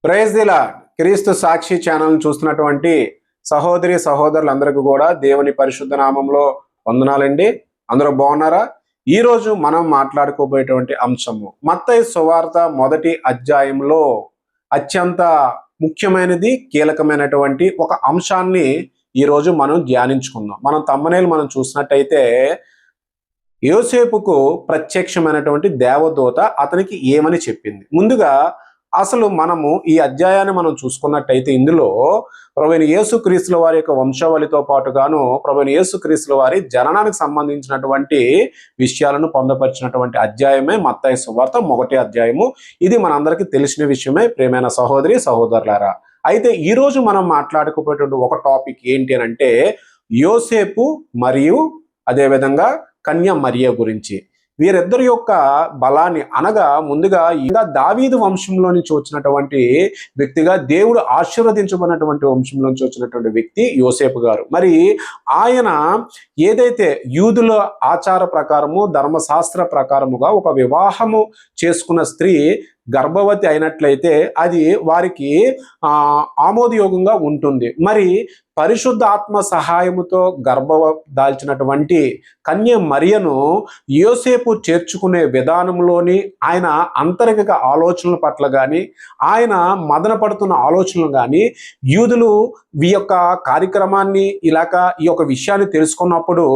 Praise the lord. క్రీస్తు సాక్షి channel చూస్తున్నటువంటి సహోదరి సహోదరులందరికీ కూడా దేవుని పరిశుద్ధ నామంలో వందనాలండి. అందరూ బాగున్నారా? ఈ రోజు మనం మాట్లాడుకోబోయేటువంటి అంశము మత్తయి సువార్త మొదటి అధ్యాయంలో అత్యంత ముఖ్యమైనది, కీలకమైనటువంటి ఒక అంశాన్ని ఈ రోజు మనం ధ్యానించుకుందాం. మనం తమ్మనేలు మనం చూసినట్టయితే యోసేపుకు ప్రత్యక్షమైనటువంటి దేవదూత అతనికి ఏమని చెప్పింది. ముందుగా అసలు మనము ఈ అధ్యాయాన్ని మనం చూసుకున్నట్టయితే ఇందులో ప్రభువైన యేసుక్రీస్తుల వారి యొక్క వంశావళితో పాటుగాను ప్రభువైన యేసుక్రీస్తుల వారి జననానికి సంబంధించినటువంటి విషయాలను పొందపరిచినటువంటి అధ్యాయమే మత్తయి సువార్త మొదటి అధ్యాయము. ఇది మనందరికీ తెలిసిన విషయమే ప్రియమైన సహోదరి సహోదరులారా. అయితే ఈ రోజు మనం మాట్లాడుకోబోయేటువంటి ఒక టాపిక్ ఏంటి అని అంటే యోసేపు మరియు అదేవిధంగా కన్య మరియ గురించి. వీరిద్దరి యొక్క బలాన్ని అనగా ముందుగా ఇంకా దావీదు వంశంలో నుంచి వచ్చినటువంటి వ్యక్తిగా, దేవుడు ఆశీర్వదించబడినటువంటి వంశంలో నుంచి వచ్చినటువంటి వ్యక్తి యోసేపు గారు. మరి ఆయన ఏదైతే యూదుల ఆచార ప్రకారము ధర్మశాస్త్ర ప్రకారముగా ఒక వివాహము చేసుకున్న స్త్రీ గర్భవతి అయినట్లయితే అది వారికి ఆమోదయోగంగా ఉంటుంది. మరి పరిశుద్ధ ఆత్మ సహాయముతో దాల్చినటువంటి కన్య మరియను యోసేపు చేర్చుకునే విధానంలోని ఆయన అంతరంగిక ఆలోచనల పట్ల కానీ, ఆయన మదన పడుతున్న ఆలోచనలు కానీ, యూదులు ఈ యొక్క కార్యక్రమాన్ని ఈ యొక్క విషయాన్ని తెలుసుకున్నప్పుడు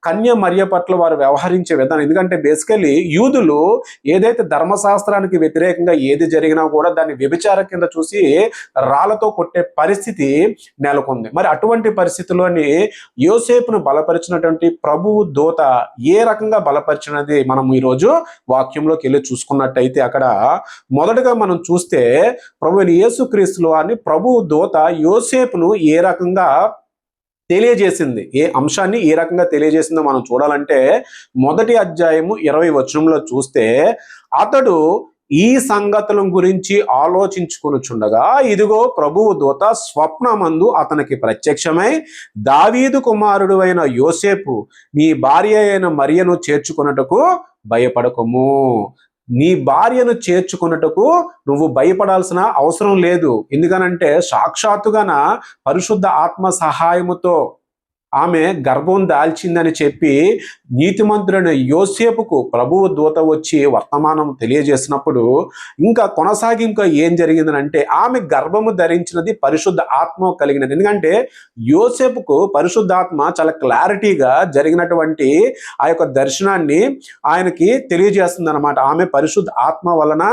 కన్య మరియ పట్ల వారు వ్యవహరించే విధానం, ఎందుకంటే బేసికలీ యూదులు ఏదైతే ధర్మశాస్త్రానికి వ్యతిరేకంగా ఏది జరిగినా కూడా దాన్ని వ్యభిచార కింద చూసి రాళ్లతో కొట్టే పరిస్థితి నెలకొంది. మరి అటువంటి పరిస్థితిలోని యోసేపును బలపరిచినటువంటి ప్రభువు దూత ఏ రకంగా బలపరిచినది మనం ఈరోజు వాక్యంలోకి వెళ్ళి చూసుకున్నట్టయితే అక్కడ మొదటగా మనం చూస్తే ప్రభువైన యేసుక్రీస్తుల వారిని ప్రభువు దూత యోసేపును ఏ రకంగా తెలియజేసింది, ఏ అంశాన్ని ఏ రకంగా తెలియజేసిందో మనం చూడాలంటే మొదటి అధ్యాయము 20 వచనంలో చూస్తే, అతడు ఈ సంగతుల గురించి ఆలోచించుకొనుచుండగా ఇదిగో ప్రభువు దూత స్వప్నమందు అతనికి ప్రత్యక్షమై, దావీదు కుమారుడు అయిన యోసేపు, నీ భార్య అయిన మరియను చేర్చుకొనుటకు భయపడకము. నీ భార్యను చేర్చుకున్నట్టుకు నువ్వు భయపడాల్సిన అవసరం లేదు. ఎందుకనంటే సాక్షాత్తుగాన పరిశుద్ధ ఆత్మ సహాయముతో ఆమె గర్భం దాల్చిందని చెప్పి నీతిమంతుడైన యోసేపుకు ప్రభువు దూత వచ్చి వర్తమానం తెలియజేసినప్పుడు ఇంకా ఏం జరిగిందనంటే ఆమె గర్భము ధరించినది పరిశుద్ధ ఆత్మ కలిగినది. ఎందుకంటే యోసేపుకు పరిశుద్ధాత్మ చాలా క్లారిటీగా జరిగినటువంటి ఆ యొక్క దర్శనాన్ని ఆయనకి తెలియజేస్తుంది అనమాట. ఆమె పరిశుద్ధ ఆత్మ వలన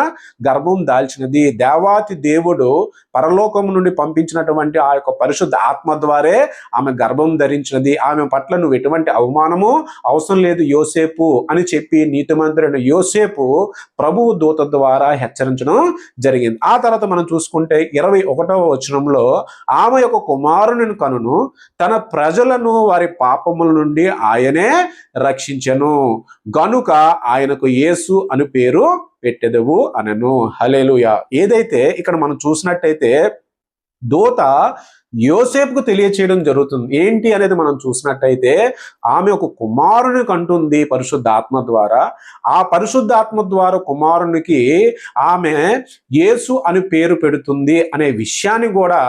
గర్భం దాల్చినది, దేవాతి దేవుడు పరలోకము నుండి పంపించినటువంటి ఆ యొక్క పరిశుద్ధ ఆత్మ ద్వారే ఆమె గర్భం ధరించినది, ఆమె పట్ల నువ్వు ఎటువంటి అవమానము అవసరం లేదు యోసేపు అని చెప్పి నీతిమంతుడైన యోసేపు ప్రభువు దూత ద్వారా హెచ్చరించడం జరిగింది. ఆ తర్వాత మనం చూసుకుంటే 21వ వచనంలో ఆమె యొక్క కుమారుని కనును, తన ప్రజలను వారి పాపముల నుండి ఆయనే రక్షించెను, గనుక ఆయనకు యేసు అని పేరు పెట్టెదవు అనెను. హల్లెలూయా. ఏదైతే ఇక్కడ మనం చూసినట్టయితే దూత యోసేపుకు తెలియచేయడం జరుగుతుంది. ఏంటి అనేది మనం చూసినట్టయితే ఆమె ఒక కుమారుని కంటుంది పరిశుద్ధాత్మ ద్వారా. ఆ పరిశుద్ధాత్మ ద్వారా కుమారునికి ఆమె యేసు అని పేరు పెడుతుంది అనే విషయాన్ని కూడా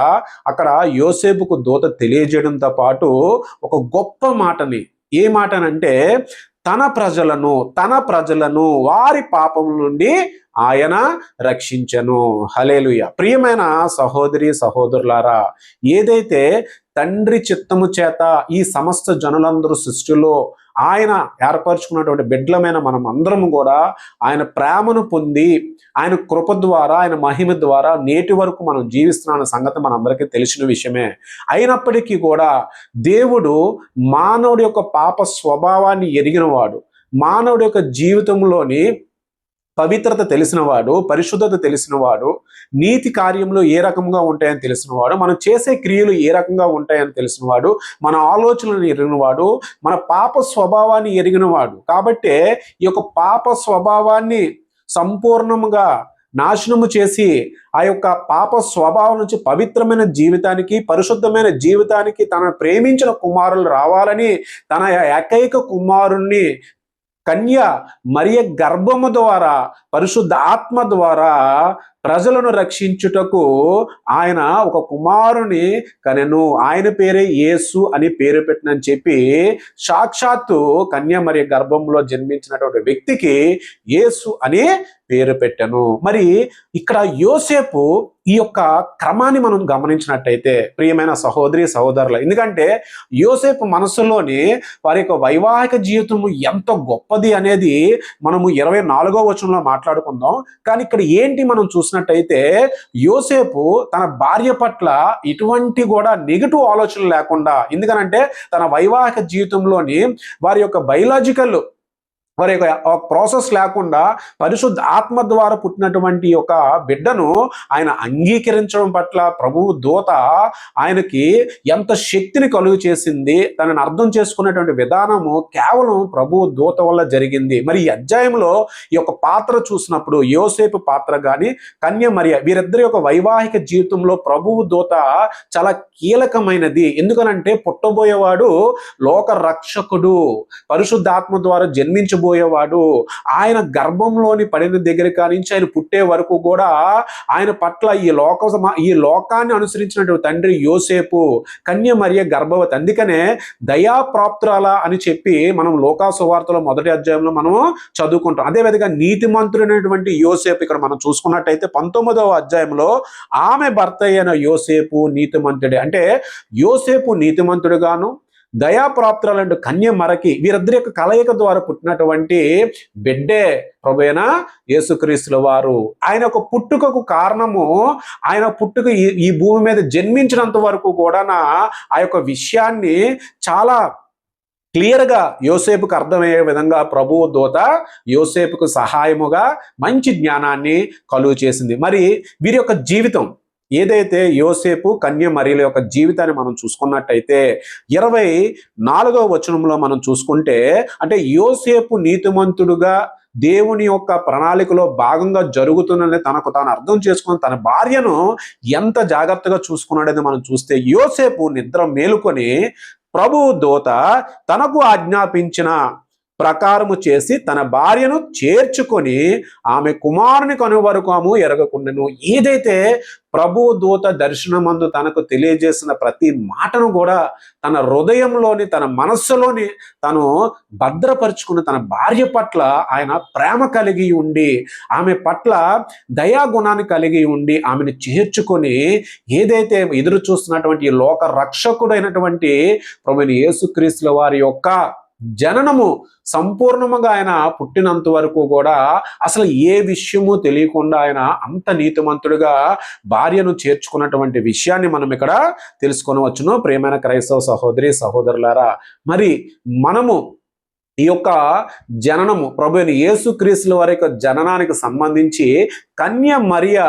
అక్కడ యోసేపుకు దూత తెలియజేయడంతో పాటు ఒక గొప్ప మాటని, ఏ మాటనంటే తన ప్రజలను వారి పాపముల నుండి ఆయన రక్షించెను. హల్లెలూయా. ప్రియమైన సహోదరి సహోదరులారా, ఏదైతే తండ్రి చిత్తము చేత ఈ సమస్త జనులందరూ సృష్టిలో ఆయన ఏర్పరచుకున్నటువంటి బిడ్డలమైన మనం అందరం కూడా ఆయన ప్రేమను పొంది ఆయన కృప ద్వారా ఆయన మహిమ ద్వారా నేటి వరకు మనం జీవిస్తున్న సంగతి మనందరికీ తెలిసిన విషయమే. అయినప్పటికీ కూడా దేవుడు మానవుడి యొక్క పాప స్వభావాన్ని ఎరిగినవాడు, మానవుడి యొక్క జీవితంలోని పవిత్రత తెలిసినవాడు, పరిశుద్ధత తెలిసినవాడు, నీతి కార్యంలో ఏ రకంగా ఉంటాయని తెలిసినవాడు, మనం చేసే క్రియలు ఏ రకంగా ఉంటాయని తెలిసినవాడు, మన ఆలోచనలను ఎరిగినవాడు, మన పాప స్వభావాన్ని ఎరిగినవాడు. కాబట్టే ఈ యొక్క పాప స్వభావాన్ని సంపూర్ణంగా నాశనము చేసి ఆ యొక్క పాప స్వభావం నుంచి పవిత్రమైన జీవితానికి, పరిశుద్ధమైన జీవితానికి తన ప్రేమించిన కుమారులు రావాలని తన ఏకైక కుమారుణ్ణి కన్య మరియ గర్భము ద్వారా పరిశుద్ధ ఆత్మ ద్వారా ప్రజలను రక్షించుటకు ఆయన ఒక కుమారుని కనెను, ఆయన పేరే యేసు అని పేరు పెట్టినని చెప్పి సాక్షాత్తు కన్యమరియ గర్భంలో జన్మించినటువంటి వ్యక్తికి యేసు అని పేరు పెట్టెను. మరి ఇక్కడ యోసేపు ఈ యొక్క క్రమాన్ని మనం గమనించినట్టయితే ప్రియమైన సహోదరి సహోదరులు, ఎందుకంటే యోసేపు మనసులోని వారి యొక్క వైవాహిక జీవితం ఎంత గొప్పది అనేది మనము 24వ వచనంలో మాట్లాడుకుందాం. కానీ ఇక్కడ ఏంటి మనం చూసినట్టయితే యోసేపు తన భార్య పట్ల ఇటువంటి కూడా నెగటివ్ ఆలోచనలు లేకుండా, ఎందుకనంటే తన వైవాహిక జీవితంలోని వారి యొక్క బయలాజికల్ వారి యొక్క ప్రాసెస్ లేకుండా పరిశుద్ధ ఆత్మ ద్వారా పుట్టినటువంటి ఒక బిడ్డను ఆయన అంగీకరించడం పట్ల ప్రభువు దూత ఆయనకి ఎంత శక్తిని కలుగు చేసింది, తనని అర్థం చేసుకునేటువంటి విధానము కేవలం ప్రభువు దూత వల్ల జరిగింది. మరి ఈ అధ్యాయంలో ఈ యొక్క పాత్ర చూసినప్పుడు యోసేపు పాత్ర కానీ కన్యమరియ వీరిద్దరి యొక్క వైవాహిక జీవితంలో ప్రభువు దూత చాలా కీలకమైనది. ఎందుకనంటే పుట్టబోయేవాడు లోక రక్షకుడు, పరిశుద్ధాత్మ ద్వారా జన్మించబోయేవాడు, ఆయన గర్భంలోని పడిన దగ్గర కానించి ఆయన పుట్టే వరకు కూడా ఆయన పట్ల ఈ లోకాన్ని అనుసరించినటువంటి తండ్రి యోసేపు, కన్యమరియ గర్భవతి. అందుకనే దయాప్రాప్తురాల అని చెప్పి మనం లోకా సువార్తలో 1వ అధ్యాయంలో మనం చదువుకుంటాం. అదేవిధంగా నీతిమంతుడైనటువంటి యోసేపు ఇక్కడ మనం చూసుకున్నట్టయితే 19వ అధ్యాయంలో ఆమె భర్త అయిన యోసేపు నీతిమంతుడే. అంటే యోసేపు నీతిమంతుడుగాను దయాప్రాప్తురాలంటూ కన్యమరకి వీరిద్దరి యొక్క కలయిక ద్వారా పుట్టినటువంటి బిడ్డే ప్రభువైన యేసుక్రీస్తుల వారు. ఆయన ఒక పుట్టుకకు కారణము, ఆయన పుట్టుక ఈ భూమి మీద జన్మించినంత వరకు కూడా ఆ యొక్క విషయాన్ని చాలా క్లియర్గా యోసేపుకు అర్థమయ్యే విధంగా ప్రభువు దూత యోసేపుకు సహాయముగా మంచి జ్ఞానాన్ని కలుగు చేసింది. మరి వీరి యొక్క జీవితం ఏదైతే యోసేపు కన్యమరియల యొక్క జీవితాన్ని మనం చూసుకున్నట్టయితే 24వ వచనంలో మనం చూసుకుంటే, అంటే యోసేపు నీతిమంతుడుగా దేవుని యొక్క ప్రణాళికలో భాగంగా జరుగుతుందని తనకు తాను అర్థం చేసుకుని తన భార్యను ఎంత జాగ్రత్తగా చూసుకున్నాడని మనం చూస్తే, యోసేపు నిద్ర మేలుకొని ప్రభువు దూత తనకు ఆజ్ఞాపించిన ప్రకారము చేసి తన భార్యను చేర్చుకొని ఆమె కుమారుని కను వరకు ఆమె ఎరగకుండాను. ఏదైతే ప్రభు దూత దర్శనమందు తనకు తెలియజేసిన ప్రతి మాటను కూడా తన హృదయంలోని తన మనస్సులోని తను భద్రపరుచుకుని తన భార్య పట్ల ఆయన ప్రేమ కలిగి ఉండి ఆమె పట్ల దయాగుణాన్ని కలిగి ఉండి ఆమెను చేర్చుకొని ఏదైతే ఎదురు చూస్తున్నటువంటి లోక రక్షకుడైనటువంటి ప్రభువైన యేసుక్రీస్తుల వారి యొక్క జననము సంపూర్ణముగా ఆయన పుట్టినంత వరకు కూడా అసలు ఏ విషయము తెలియకుండా ఆయన అంత నీతిమంతుడిగా భార్యను చేర్చుకున్నటువంటి విషయాన్ని మనం ఇక్కడ తెలుసుకొనవచ్చును. ప్రియమైన క్రైస్తవ సహోదరి సహోదరులారా, మరి మనము ఈ యొక్క జననము ప్రభువైన యేసుక్రీస్తుల వారి యొక్క జననానికి సంబంధించి కన్యమరియ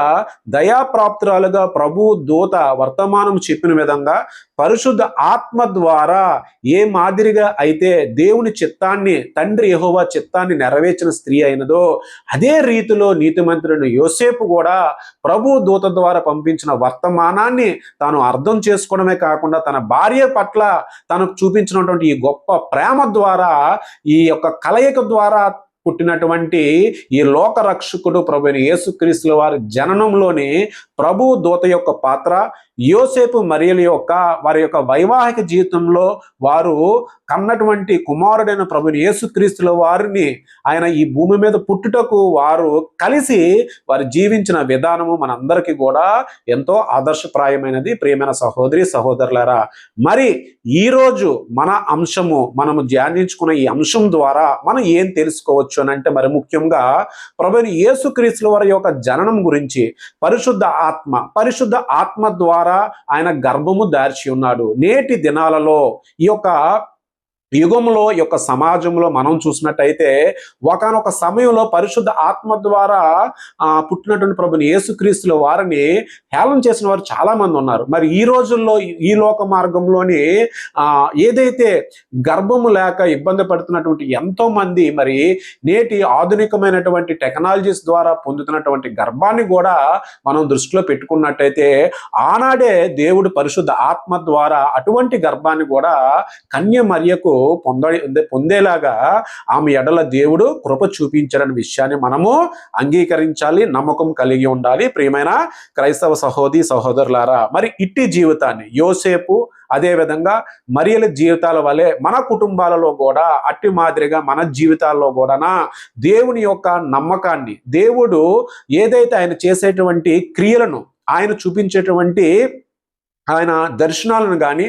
దయాప్రాప్తురాలుగా ప్రభువు దూత వర్తమానం చెప్పిన విధంగా పరిశుద్ధ ఆత్మ ద్వారా ఏ మాదిరిగా అయితే దేవుని చిత్తాన్ని తండ్రి యెహోవా చిత్తాన్ని నెరవేర్చిన స్త్రీ అయినదో అదే రీతిలో నీతిమంతుడైన యోసేపు కూడా ప్రభు దూత ద్వారా పంపించిన వర్తమానాన్ని తాను అర్థం చేసుకోవడమే కాకుండా తన భార్య పట్ల తనకు చూపించినటువంటి ఈ గొప్ప ప్రేమ ద్వారా ఈ యొక్క కలయిక ద్వారా పుట్టినటువంటి ఈ లోక రక్షకుడు ప్రభువైన యేసుక్రీస్తుల వారి జననంలోని ప్రభు దూత యొక్క పాత్ర, యోసేపు మరియల యొక్క వారి యొక్క వైవాహిక జీవితంలో వారు కన్నటువంటి కుమారుడైన ప్రభువైన యేసుక్రీస్తుల వారిని ఆయన ఈ భూమి మీద పుట్టుటకు వారు కలిసి వారు జీవించిన విధానము మనందరికీ కూడా ఎంతో ఆదర్శప్రాయమైనది. ప్రియమైన సహోదరి సహోదరులారా, మరి ఈరోజు మన అంశము మనము ధ్యానించుకున్న ఈ అంశం ద్వారా మనం ఏం తెలుసుకోవచ్చు అని అంటే, మరి ముఖ్యంగా ప్రభువైన యేసుక్రీస్తుల వారి యొక్క జననం గురించి పరిశుద్ధ ఆత్మ ద్వారా ఆయన గర్భము దాల్చి ఉన్నాడు. నేటి దినాలలో ఈ యొక్క యుగంలో ఈ యొక్క సమాజంలో మనం చూసినట్టయితే ఒకానొక సమయంలో పరిశుద్ధ ఆత్మ ద్వారా పుట్టినటువంటి ప్రభుని యేసుక్రీస్తుల వారిని హేళన చేసిన వారు చాలా మంది ఉన్నారు. మరి ఈ రోజుల్లో ఈ లోక మార్గంలోని ఏదైతే గర్భము లేక ఇబ్బంది పడుతున్నటువంటి ఎంతో మంది మరి నేటి ఆధునికమైనటువంటి టెక్నాలజీస్ ద్వారా పొందుతున్నటువంటి గర్భాన్ని కూడా మనం దృష్టిలో పెట్టుకున్నట్టయితే ఆనాడే దేవుడు పరిశుద్ధ ఆత్మ ద్వారా అటువంటి గర్భాన్ని కూడా కన్యమరియకు పొందేలాగా ఆమె ఎడల దేవుడు కృప చూపించాడనే విషయాన్ని మనము అంగీకరించాలి, నమ్మకం కలిగి ఉండాలి. ప్రియమైన క్రైస్తవ సహోదరులారా, మరి ఇట్టి జీవితాన్ని యోసేపు అదేవిధంగా మరియల జీవితాల వలె మన కుటుంబాలలో కూడా అట్టి మాదిరిగా మన జీవితాల్లో కూడా దేవుని యొక్క నమ్మకాన్ని, దేవుడు ఏదైతే ఆయన చేసేటువంటి క్రియలను, ఆయన చూపించేటువంటి ఆయన దర్శనాలను కానీ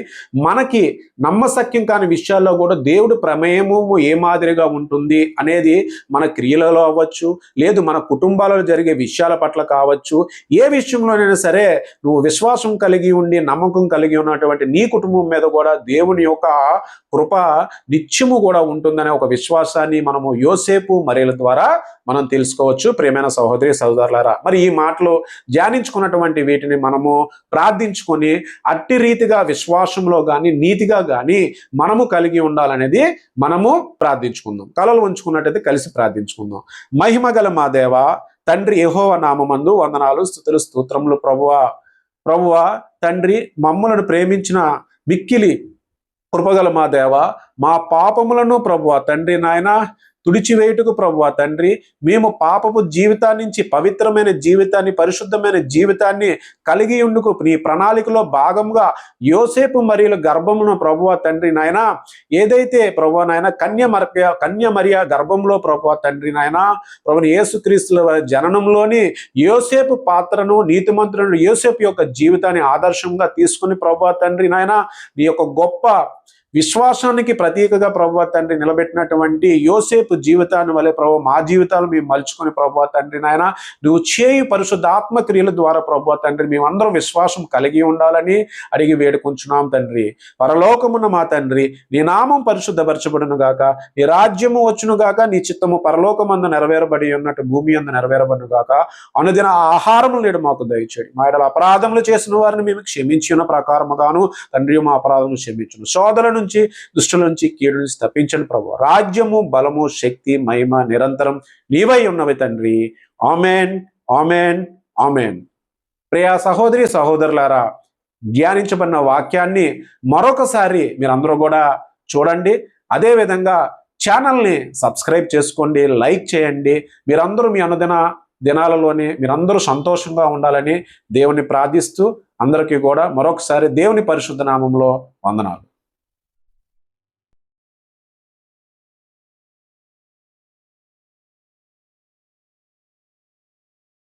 మనకి నమ్మశక్యం కాని విషయాల్లో కూడా దేవుడు ప్రమేయము ఏ మాదిరిగా ఉంటుంది అనేది మన క్రియలలో అవ్వచ్చు, లేదు మన కుటుంబాలలో జరిగే విషయాల పట్ల కావచ్చు, ఏ విషయంలోనైనా సరే నువ్వు విశ్వాసం కలిగి ఉండి నమ్మకం కలిగి ఉన్నటువంటి నీ కుటుంబం మీద కూడా దేవుని యొక్క కృప నిత్యము కూడా ఉంటుందనే ఒక విశ్వాసాన్ని మనము యోసేపు మరియల ద్వారా మనం తెలుసుకోవచ్చు. ప్రియమైన సహోదరులారా, మరి ఈ మాటలు ధ్యానించుకున్నటువంటి వీటిని మనము ప్రార్థించుకొని అట్టి రీతిగా విశ్వాసంలో కానీ నీతిగా కానీ మనము కలిగి ఉండాలనేది మనము ప్రార్థించుకుందాం. కలలు ఉంచుకున్నట్టయితే కలిసి ప్రార్థించుకుందాం. మహిమ గల మా దేవ తండ్రి, యెహోవా నామమందు వందనాలు, స్తుతులు, స్తోత్రములు. ప్రభువా తండ్రి, మమ్మలను ప్రేమించిన మిక్కిలి కృపగల మా దేవ, మా పాపములను ప్రభువా తండ్రి నాయన తుడిచివేయుటకు ప్రభువా తండ్రి, మేము పాపపు జీవితాన్ని నుంచి పవిత్రమైన జీవితాన్ని, పరిశుద్ధమైన జీవితాన్ని కలిగి ఉండుకు నీ ప్రణాళికలో భాగంగా యోసేపు మరియల గర్భమును ప్రభువా తండ్రి నాయన ఏదైతే ప్రభువా నాయన కన్య మరియ గర్భంలో ప్రభువా తండ్రి నాయన ప్రభు యేసుక్రీస్తుల జననంలోని యోసేపు పాత్రను, నీతిమంతులను యోసేపు యొక్క జీవితాన్ని ఆదర్శంగా తీసుకుని ప్రభువా తండ్రి నాయన నీ యొక్క గొప్ప విశ్వాసానికి ప్రతీకగా ప్రభువా తండ్రి నిలబెట్టినటువంటి యోసేపు జీవితాన్ని వలె ప్రభు మా జీవితాలు మేము మలుచుకొని ప్రభువా తండ్రి నాయన నువ్వు చేయు పరిశుద్ధాత్మ క్రియల ద్వారా ప్రభువా తండ్రి మేమందరం విశ్వాసం కలిగి ఉండాలని అడిగి వేడుకుంటున్నాం తండ్రి. పరలోకమున్న మా తండ్రి, నీ నామం పరిశుద్ధపరచబడును గాక, నీ రాజ్యము వచ్చును గాక, నీ చిత్తము పరలోకమందు నెరవేరబడి ఉన్నట్టు భూమి అందు నెరవేరబడును గాక. అనుదిన ఆహారము నేడు మాకు దయచేయండి. మా ఎడల అపరాధములు చేసిన వారిని మేము క్షమించిన ప్రకారముగాను తండ్రి మా అపరాధములు క్షమించును. సోదరుల నుంచి, దుష్టుల నుంచి, కీడు నుంచి తప్పించండి ప్రభు. రాజ్యము, బలము, శక్తి, మహిమ నిరంతరం నీవై ఉన్నవి తండ్రి. Amen, amen, amen. ప్రియా సహోదరులారా, ధ్యానించబడిన వాక్యాన్ని మరొకసారి మీరందరూ కూడా చూడండి. అదేవిధంగా ఛానల్ని సబ్స్క్రైబ్ చేసుకోండి, లైక్ చేయండి. మీరందరూ మీ అనుదిన దినాలలోనే మీరందరూ సంతోషంగా ఉండాలని దేవుని ప్రార్థిస్తూ అందరికీ కూడా మరొకసారి దేవుని పరిశుద్ధ నామంలో వందనాలు.